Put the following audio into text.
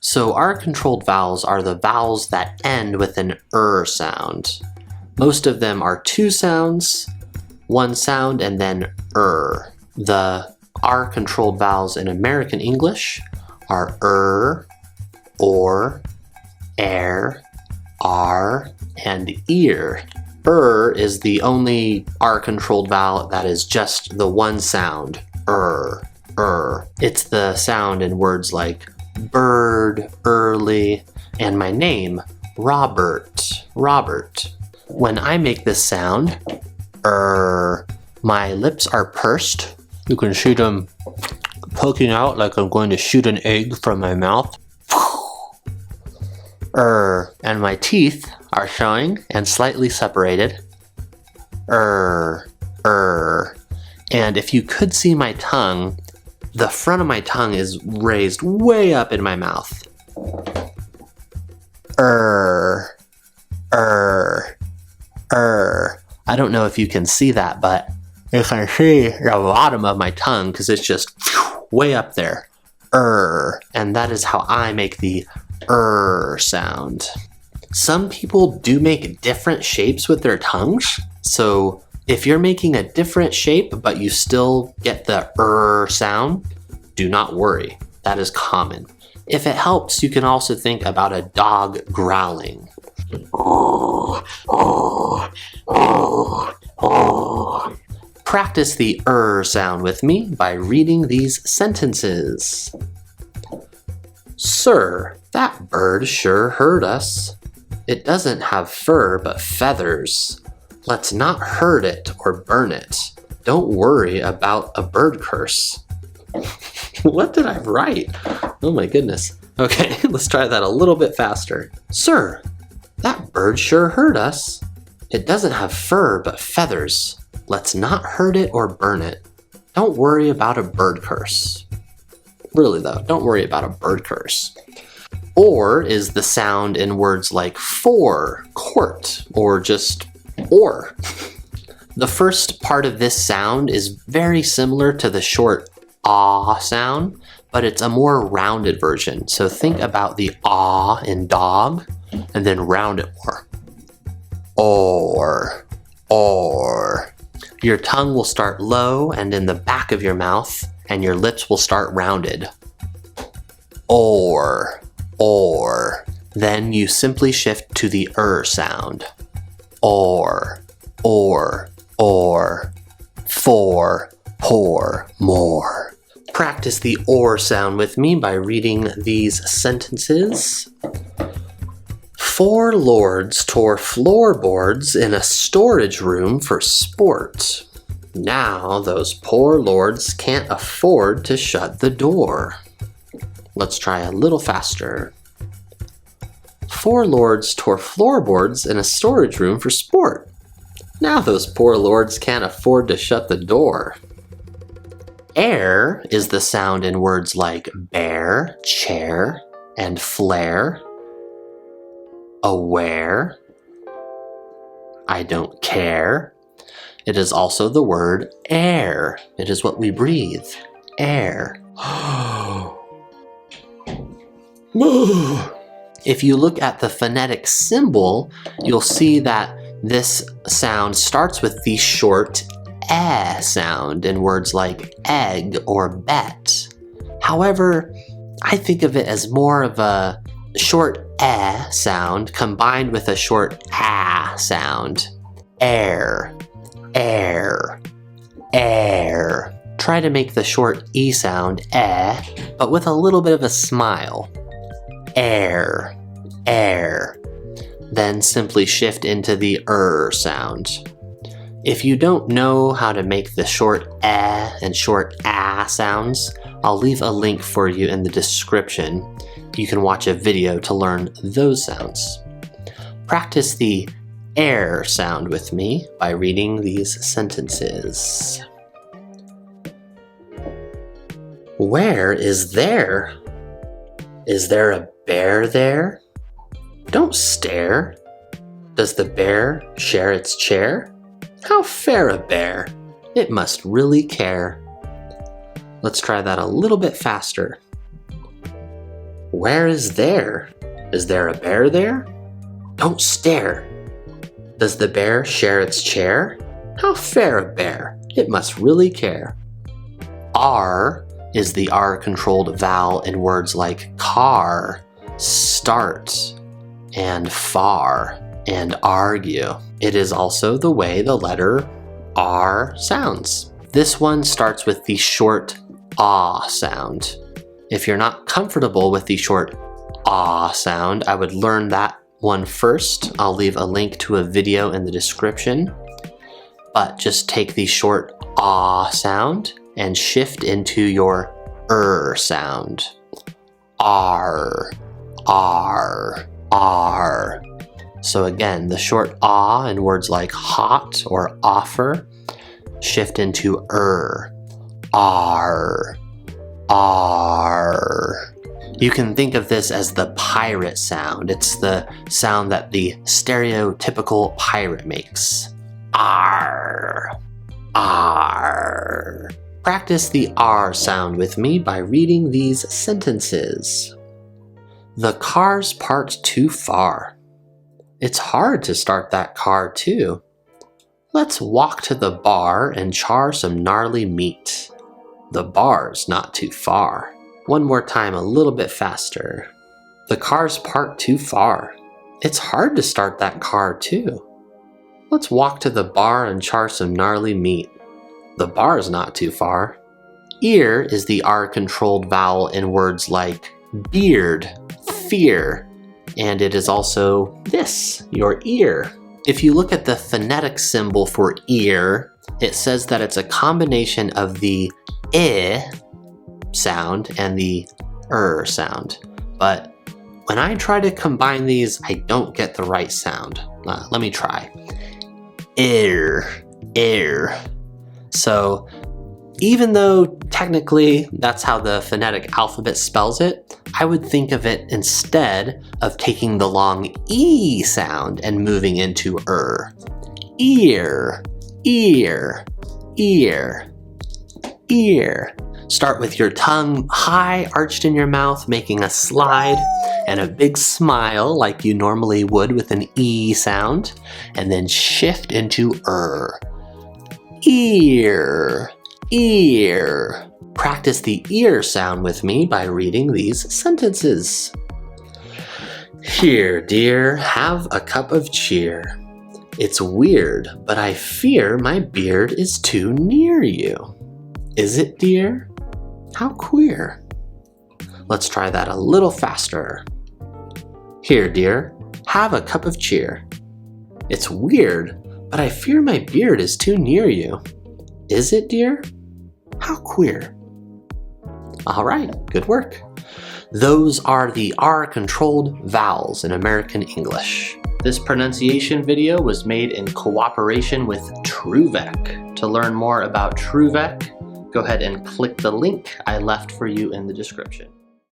So our controlled vowels are the vowels that end with an sound. Most of them are two sounds, one sound, and then The R controlled vowels in American English are or, air, R, and ear. Is the only R controlled vowel that is just the one sound, It's the sound in words like bird, early, and my name, Robert. When I make this sound, my lips are pursed. You can see them poking out like I'm going to shoot an egg from my mouth. And my teeth are showing and slightly separated. And if you could see my tongue, the front of my tongue is raised way up in my mouth. I don't know if you can see that, but you can see the bottom of my tongue because it's just way up there. And that is how I make the sound. Some people do make different shapes with their tongues. So if you're making a different shape, but you still get the sound, do not worry. That is common. If it helps, you can also think about a dog growling. Practice the sound with me by reading these sentences. Sir, that bird sure heard us. It doesn't have fur but feathers. Let's not hurt it or burn it. Don't worry about a bird curse. What did I write? Oh my goodness. Okay, let's try that a little bit faster. Sir, that bird sure heard us. It doesn't have fur but feathers. Let's not hurt it or burn it. Don't worry about a bird curse. Really though, don't worry about a bird curse. Or is the sound in words like for, court, or just or. The first part of this sound is very similar to the short ah sound, but it's a more rounded version. So think about the ah in dog and then round it more. Or. Your tongue will start low and in the back of your mouth, and your lips will start rounded. Or. Then you simply shift to the sound. Or, for, pour, more. Practice the or sound with me by reading these sentences. 4 lords tore floorboards in a storage room for sport. Now those poor lords can't afford to shut the door. Let's try a little faster. 4 lords tore floorboards in a storage room for sport. Now those poor lords can't afford to shut the door. Air is the sound in words like bear, chair, and flare. Aware. I don't care. It is also the word air. It is what we breathe. Air. If you look at the phonetic symbol, you'll see that this sound starts with the short eh sound in words like egg or bet. However, I think of it as more of a short eh sound combined with a short ah sound. Air, air, air. Try to make the short e sound eh, but with a little bit of a smile. Air, air. Then simply shift into the sound. If you don't know how to make the short eh and short ah sounds, I'll leave a link for you in the description. You can watch a video to learn those sounds. Practice the air sound with me by reading these sentences. Where is there? Is there a bear there? Don't stare. Does the bear share its chair? How fair a bear! It must really care. Let's try that a little bit faster. Where is there? Is there a bear there? Don't stare. Does the bear share its chair? How fair a bear, it must really care. R is the R-controlled vowel in words like car, start, and far, and argue. It is also the way the letter R sounds. This one starts with the short ah sound. If you're not comfortable with the short ah sound, I would learn that one first. I'll leave a link to a video in the description. But just take the short ah sound and shift into your sound. R, R, R. So again, the short ah in words like hot or offer, shift into R, R. You can think of this as the pirate sound. It's the sound that the stereotypical pirate makes. R, R. Practice the R sound with me by reading these sentences. The car's parked too far. It's hard to start that car too. Let's walk to the bar and char some gnarly meat. The bar's not too far. One more time, a little bit faster. The car's parked too far. It's hard to start that car too. Let's walk to the bar and char some gnarly meat. The bar's not too far. Ear is the R-controlled vowel in words like beard, fear, and it is also this, your ear. If you look at the phonetic symbol for ear, it says that it's a combination of the I sound and the sound. But when I try to combine these, I don't get the right sound. Let me try. Ear. So even though technically that's how the phonetic alphabet spells it, I would think of it instead of taking the long E sound and moving into Ear, ear, ear, ear. Start with your tongue high arched in your mouth, making a slide and a big smile like you normally would with an E sound, and then shift into Ear, ear. Practice the ear sound with me by reading these sentences. Here, dear, have a cup of cheer. It's weird, but I fear my beard is too near you. Is it, dear? How queer. Let's try that a little faster. Here, dear, have a cup of cheer. It's weird, but I fear my beard is too near you. Is it, dear? How queer. All right, good work. Those are the R-controlled vowels in American English. This pronunciation video was made in cooperation with TruVec. To learn more about TruVec, go ahead and click the link I left for you in the description.